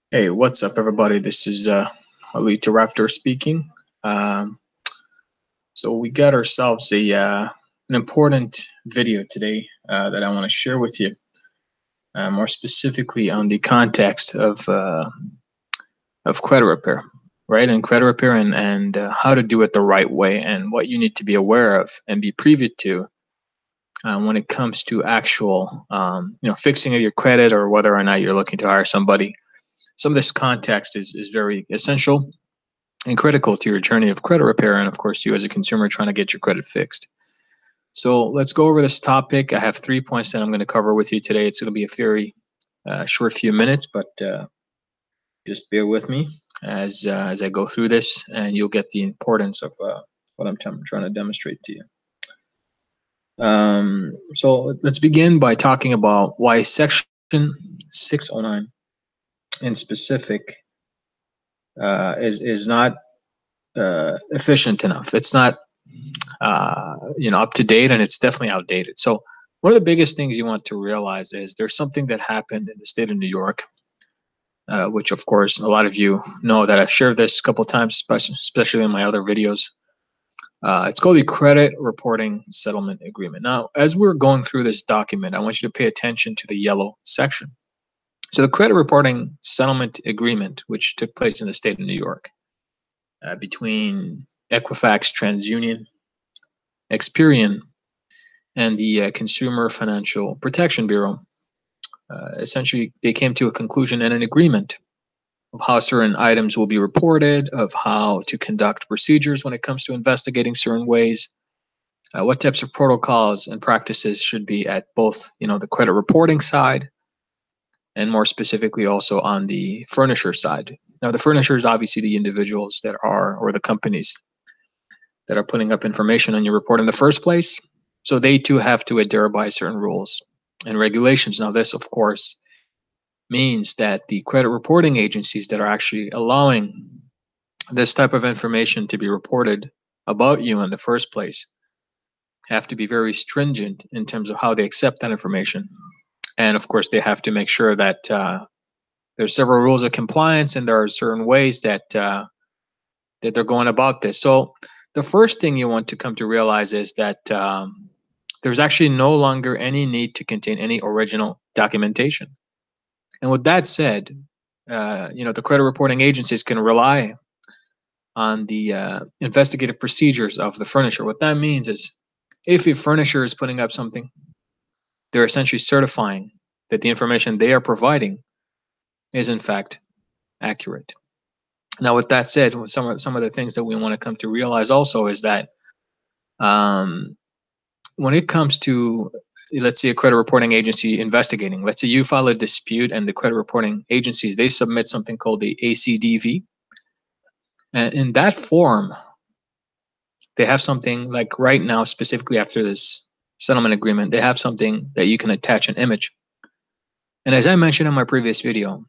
Hey, what's up, everybody? This is Ali Tarafdar speaking. Um, so we got ourselves a an important video today that I want to share with you, more specifically on the context of credit repair, right? And credit repair and how to do it the right way, and what you need to be aware of and be privy to when it comes to actual, fixing of your credit, or whether or not you're looking to hire somebody. Some of this context is very essential and critical to your journey of credit repair, and of course you as a consumer trying to get your credit fixed. So let's go over this topic. I have 3 points that I'm going to cover with you today. It's going to be a very short few minutes, but just bear with me as I go through this, and you'll get the importance of what I'm trying to demonstrate to you. So let's begin by talking about why Section 609 in specific is not efficient enough. It's not up to date, and it's definitely outdated. So one of the biggest things you want to realize is there's something that happened in the state of New York, which of course a lot of you know that I've shared this a couple of times, especially in my other videos. It's called the Credit Reporting Settlement Agreement. Now, as we're going through this document, I want you to pay attention to the yellow section. So the Credit Reporting Settlement Agreement, which took place in the state of New York between Equifax TransUnion, Experian, and the Consumer Financial Protection Bureau. Essentially, they came to a conclusion and an agreement of how certain items will be reported, of how to conduct procedures when it comes to investigating certain ways, what types of protocols and practices should be at both, the credit reporting side, and more specifically also on the furnisher side. Now, the furnisher is obviously the individuals that are, or the companies that are putting up information on your report in the first place. So they too have to adhere by certain rules and regulations. Now, this, of course, means that the credit reporting agencies that are actually allowing this type of information to be reported about you in the first place have to be very stringent in terms of how they accept that information. And of course, they have to make sure that there's several rules of compliance, and there are certain ways that they're going about this. So the first thing you want to come to realize is that there's actually no longer any need to contain any original documentation. And with that said, the credit reporting agencies can rely on the investigative procedures of the furnisher. What that means is, if a furnisher is putting up something, they're essentially certifying that the information they are providing is in fact accurate. Now, with that said, some of the things that we want to come to realize also is that when it comes to, let's say, a credit reporting agency investigating, let's say you file a dispute and the credit reporting agencies, they submit something called the ACDV. And in that form, they have something like right now, specifically after this settlement agreement, they have something that you can attach an image. And as I mentioned in my previous video,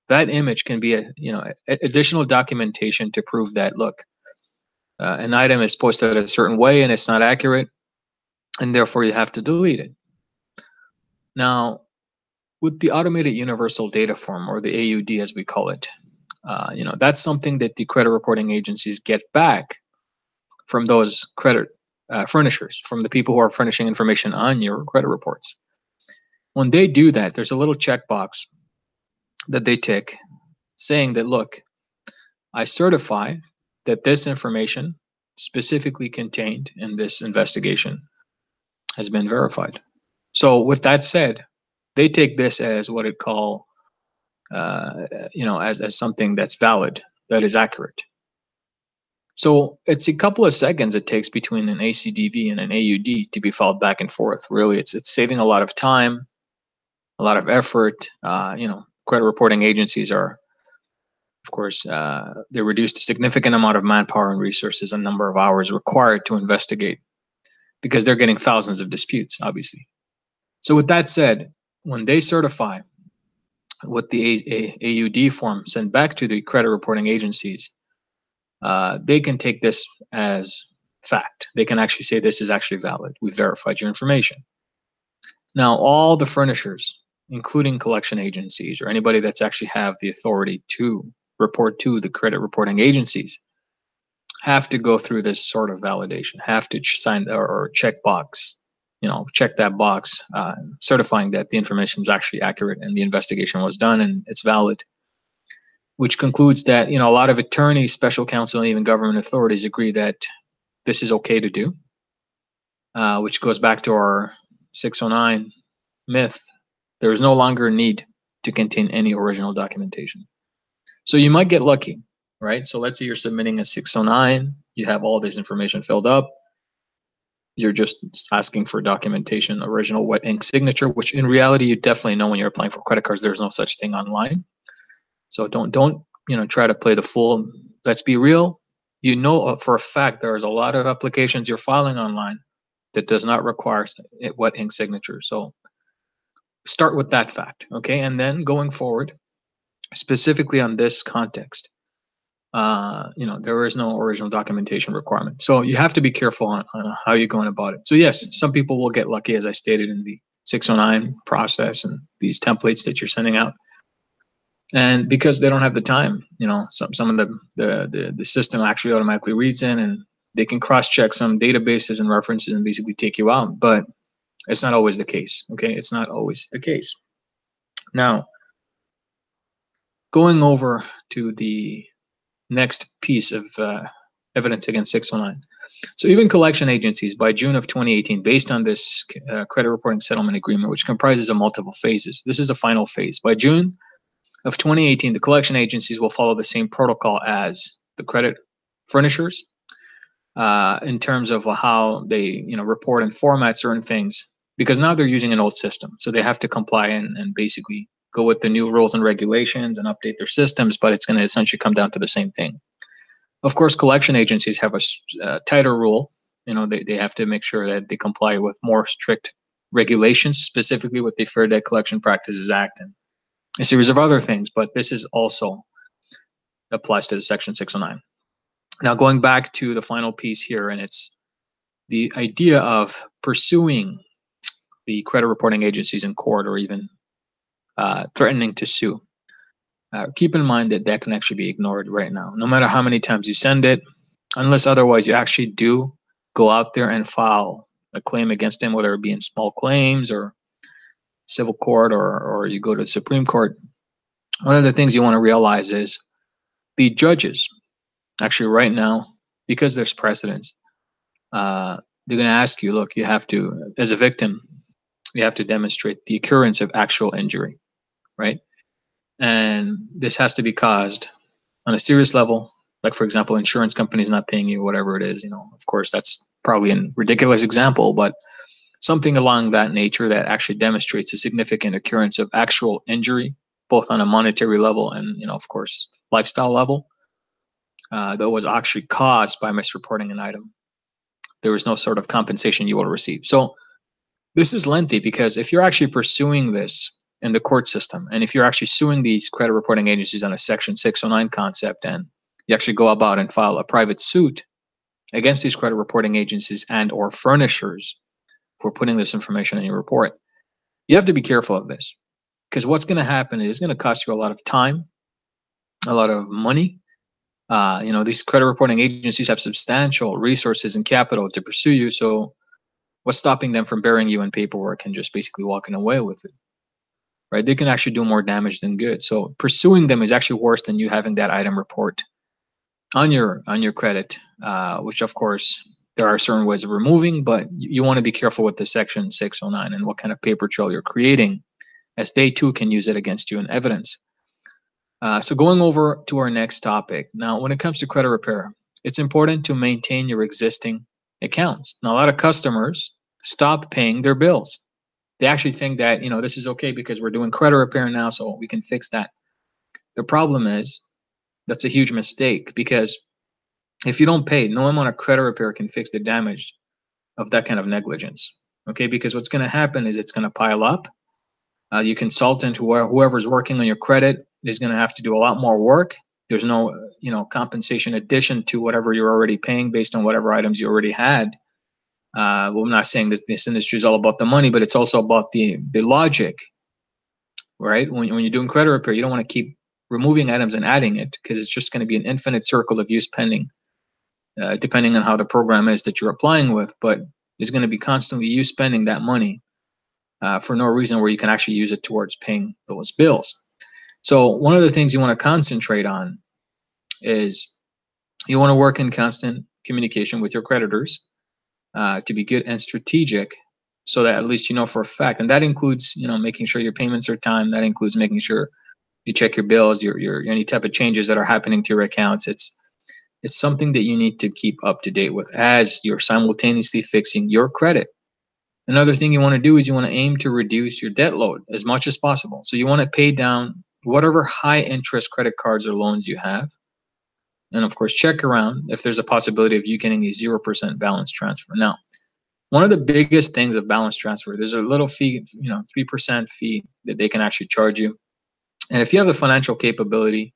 that image can be additional documentation to prove that, look, an item is posted a certain way and it's not accurate, and therefore you have to delete it. Now, with the automated universal data form, or the AUD as we call it, that's something that the credit reporting agencies get back from those credit furnishers, from the people who are furnishing information on your credit reports. When they do that, there's a little checkbox that they tick saying that, look, I certify that this information specifically contained in this investigation has been verified. So with that said, they take this as what it call, as something that's valid, that is accurate. So it's a couple of seconds it takes between an ACDV and an AUD to be filed back and forth. Really, it's saving a lot of time, a lot of effort. Credit reporting agencies are, of course, they reduced a significant amount of manpower and resources and number of hours required to investigate, because they're getting thousands of disputes, obviously. So with that said, when they certify what the AUD form sent back to the credit reporting agencies, they can take this as fact. They can actually say this is actually valid. We verified your information. Now, all the furnishers including collection agencies or anybody that's actually have the authority to report to the credit reporting agencies, have to go through this sort of validation, have to sign or check box, check that box, certifying that the information is actually accurate and the investigation was done and it's valid. Which concludes that a lot of attorneys, special counsel, and even government authorities agree that this is okay to do, which goes back to our 609 myth. There is no longer a need to contain any original documentation. So you might get lucky, right? So let's say you're submitting a 609, you have all this information filled up, you're just asking for documentation, original wet ink signature, which in reality you definitely know when you're applying for credit cards, there's no such thing online. So don't try to play the fool. Let's be real. For a fact there's a lot of applications you're filing online that does not require wet ink signature. So start with that fact, okay? And then going forward, specifically on this context, there is no original documentation requirement. So you have to be careful on how you're going about it. So yes, some people will get lucky, as I stated in the 609 process and these templates that you're sending out. And because they don't have the time, some of the system actually automatically reads in and they can cross-check some databases and references and basically take you out. But it's not always the case, okay? It's not always the case. Now, going over to the next piece of evidence against 609. So even collection agencies, by June of 2018, based on this credit reporting settlement agreement, which comprises of multiple phases, this is the final phase. By June of 2018, the collection agencies will follow the same protocol as the credit furnishers in terms of how they report and format certain things, because now they're using an old system. So they have to comply and basically go with the new rules and regulations and update their systems, but it's going to essentially come down to the same thing. Of course, collection agencies have a tighter rule. They have to make sure that they comply with more strict regulations, specifically with the Fair Debt Collection Practices Act and a series of other things, but this is also applies to the Section 609. Now, going back to the final piece here, and it's the idea of pursuing the credit reporting agencies in court or even threatening to sue. Keep in mind that that can actually be ignored right now. No matter how many times you send it, unless otherwise you actually do go out there and file a claim against them, whether it be in small claims or civil court or you go to the Supreme Court. One of the things you want to realize is the judges, actually right now, because there's precedence, they're going to ask you, look, you have to, as a victim, you have to demonstrate the occurrence of actual injury, right? And this has to be caused on a serious level, like, for example, insurance companies not paying you, whatever it is. Of course, that's probably a ridiculous example, but something along that nature that actually demonstrates a significant occurrence of actual injury, both on a monetary level and, of course, lifestyle level, that was actually caused by misreporting an item. There was no sort of compensation you will receive. So this is lengthy because if you're actually pursuing this in the court system, and if you're actually suing these credit reporting agencies on a Section 609 concept, and you actually go about and file a private suit against these credit reporting agencies and or furnishers for putting this information in your report, you have to be careful of this, because what's going to happen is it's going to cost you a lot of time, a lot of money. These credit reporting agencies have substantial resources and capital to pursue you. So what's stopping them from burying you in paperwork and just basically walking away with it, right? They can actually do more damage than good. So pursuing them is actually worse than you having that item report on your credit, which of course there are certain ways of removing, but you want to be careful with the Section 609 and what kind of paper trail you're creating, as they too can use it against you in evidence. So going over to our next topic. Now, when it comes to credit repair, it's important to maintain your existing accounts. Now, a lot of customers stop paying their bills. They actually think that, this is okay because we're doing credit repair now, so we can fix that. The problem is that's a huge mistake, because if you don't pay, no amount of credit repair can fix the damage of that kind of negligence. Okay, because what's going to happen is it's going to pile up. Your consultant, whoever's working on your credit, is going to have to do a lot more work. There's no, compensation addition to whatever you're already paying based on whatever items you already had. Well, I'm not saying that this industry is all about the money, but it's also about the logic right? When you're doing credit repair, you don't want to keep removing items and adding it, because it's just going to be an infinite circle of use pending, depending on how the program is that you're applying with. But it's going to be constantly you spending that money for no reason, where you can actually use it towards paying those bills. So one of the things you want to concentrate on is you want to work in constant communication with your creditors, to be good and strategic, so that at least you know for a fact. And that includes, making sure your payments are timed. That includes making sure you check your bills, your any type of changes that are happening to your accounts. It's something that you need to keep up to date with as you're simultaneously fixing your credit. Another thing you want to do is you want to aim to reduce your debt load as much as possible. So you want to pay down whatever high interest credit cards or loans you have. And of course, check around if there's a possibility of you getting a 0% balance transfer. Now, one of the biggest things of balance transfer, there's a little fee, 3% fee that they can actually charge you. And if you have the financial capability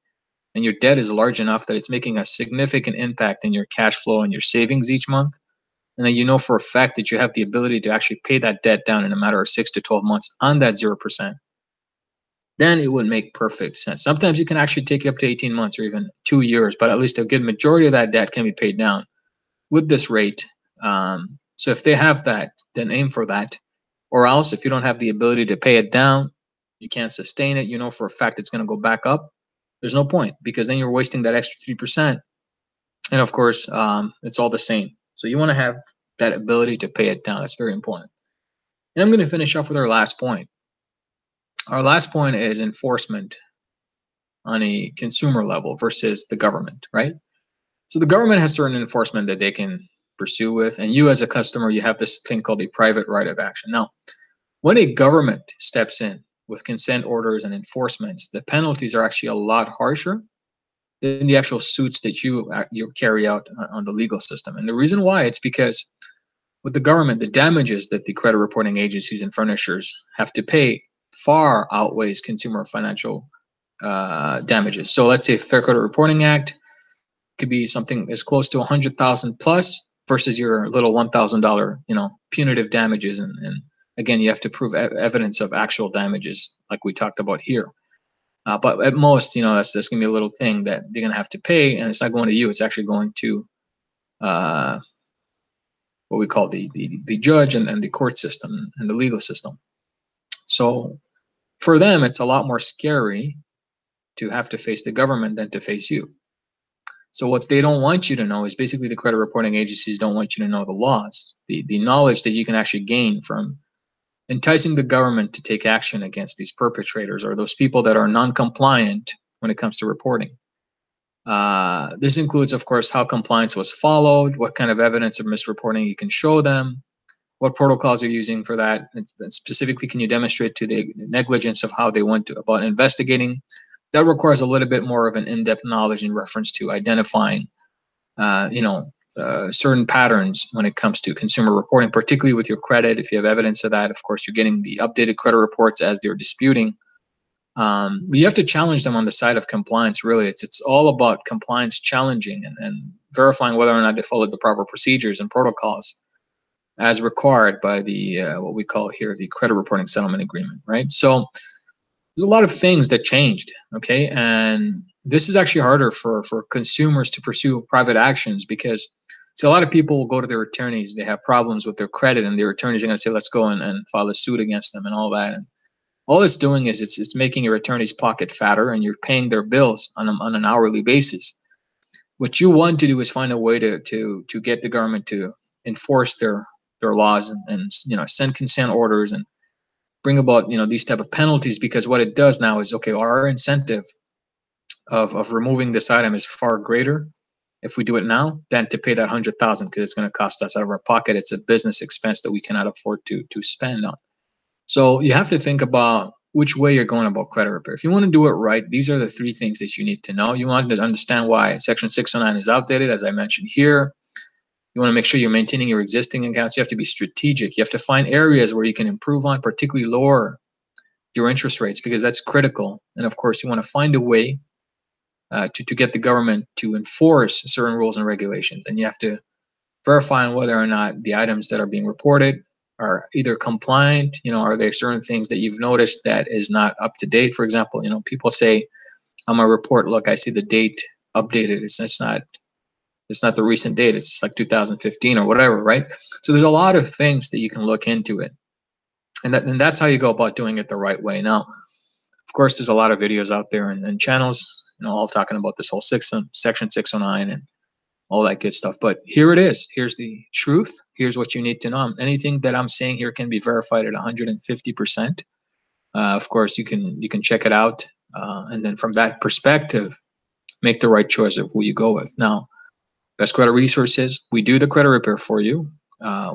and your debt is large enough that it's making a significant impact in your cash flow and your savings each month, and then you know for a fact that you have the ability to actually pay that debt down in a matter of 6 to 12 months on that 0%, then it would make perfect sense. Sometimes you can actually take it up to 18 months or even 2 years, but at least a good majority of that debt can be paid down with this rate. So if they have that, then aim for that. Or else, if you don't have the ability to pay it down, you can't sustain it, you know for a fact it's going to go back up, there's no point, because then you're wasting that extra 3%. And of course, it's all the same. So you want to have that ability to pay it down. That's very important. And I'm going to finish off with our last point. Our last point is enforcement on a consumer level versus the government, right? So the government has certain enforcement that they can pursue with, and you as a customer, you have this thing called the private right of action. Now, when a government steps in with consent orders and enforcements, the penalties are actually a lot harsher than the actual suits that you carry out on the legal system. And the reason why, it's because with the government, the damages that the credit reporting agencies and furnishers have to pay far outweighs consumer financial damages. So let's say Fair Credit Reporting Act could be something as close to 100,000 plus versus your little $1,000, punitive damages. And again, you have to prove evidence of actual damages, like we talked about here. But at most, that's going to be a little thing that they're going to have to pay, and it's not going to you. It's actually going to what we call the judge and the court system and the legal system. So for them, it's a lot more scary to have to face the government than to face you. So what they don't want you to know is basically the credit reporting agencies don't want you to know the laws, the knowledge that you can actually gain from enticing the government to take action against these perpetrators or those people that are non-compliant when it comes to reporting. This includes, of course, how compliance was followed, what kind of evidence of misreporting you can show them, what protocols you're using for that, and specifically, can you demonstrate to the negligence of how they went about investigating. That requires a little bit more of an in-depth knowledge in reference to identifying, certain patterns when it comes to consumer reporting, particularly with your credit. If you have evidence of that, of course, you're getting the updated credit reports as they're disputing. But you have to challenge them on the side of compliance. Really, it's all about compliance challenging and verifying whether or not they followed the proper procedures and protocols as required by the what we call here the credit reporting settlement agreement, right? So there's a lot of things that changed, okay? And this is actually harder for consumers to pursue private actions, because so a lot of people will go to their attorneys, they have problems with their credit, and their attorneys are going to say, let's go and file a suit against them and all that. And all it's doing is it's making your attorney's pocket fatter, and you're paying their bills on an hourly basis. What you want to do is find a way to get the government to enforce their laws and send consent orders and bring about these type of penalties, because what it does now is, okay, our incentive of removing this item is far greater if we do it now than to pay that 100,000, because it's going to cost us out of our pocket. It's a business expense that we cannot afford to spend on. So you have to think about which way you're going about credit repair. If you want to do it right, these are the three things that you need to know. You want to understand why Section 609 is outdated, as I mentioned here. You want to make sure you're maintaining your existing accounts. You have to be strategic. You have to find areas where you can improve on, particularly lower your interest rates, because that's critical. And of course, you want to find a way to get the government to enforce certain rules and regulations. And you have to verify whether or not the items that are being reported are either compliant, are there certain things that you've noticed that is not up to date? For example, people say on my report, look, I see the date updated. It's not the recent date. It's like 2015 or whatever, right? So there's a lot of things that you can look into it. And that's how you go about doing it the right way. Now, of course, there's a lot of videos out there and channels, all talking about this whole Section 609 and all that good stuff. But here it is. Here's the truth. Here's what you need to know. Anything that I'm saying here can be verified at 150%. Of course, you can check it out, and then from that perspective, make the right choice of who you go with. Now, Best Credit Resources, we do the credit repair for you.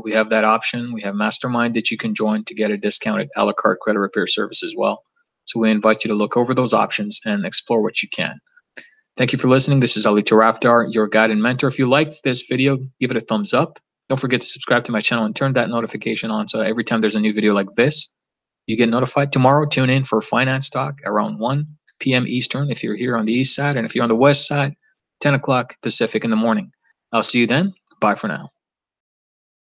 We have that option. We have Mastermind that you can join to get a discounted a la carte credit repair service as well. So we invite you to look over those options and explore what you can. Thank you for listening. This is Ali Tarafdar, your guide and mentor. If you liked this video, give it a thumbs up. Don't forget to subscribe to my channel and turn that notification on so every time there's a new video like this, you get notified. Tomorrow, tune in for Finance Talk around 1 p.m. Eastern if you're here on the East Side. And if you're on the West Side, 10 o'clock Pacific in the morning. I'll see you then. Bye for now.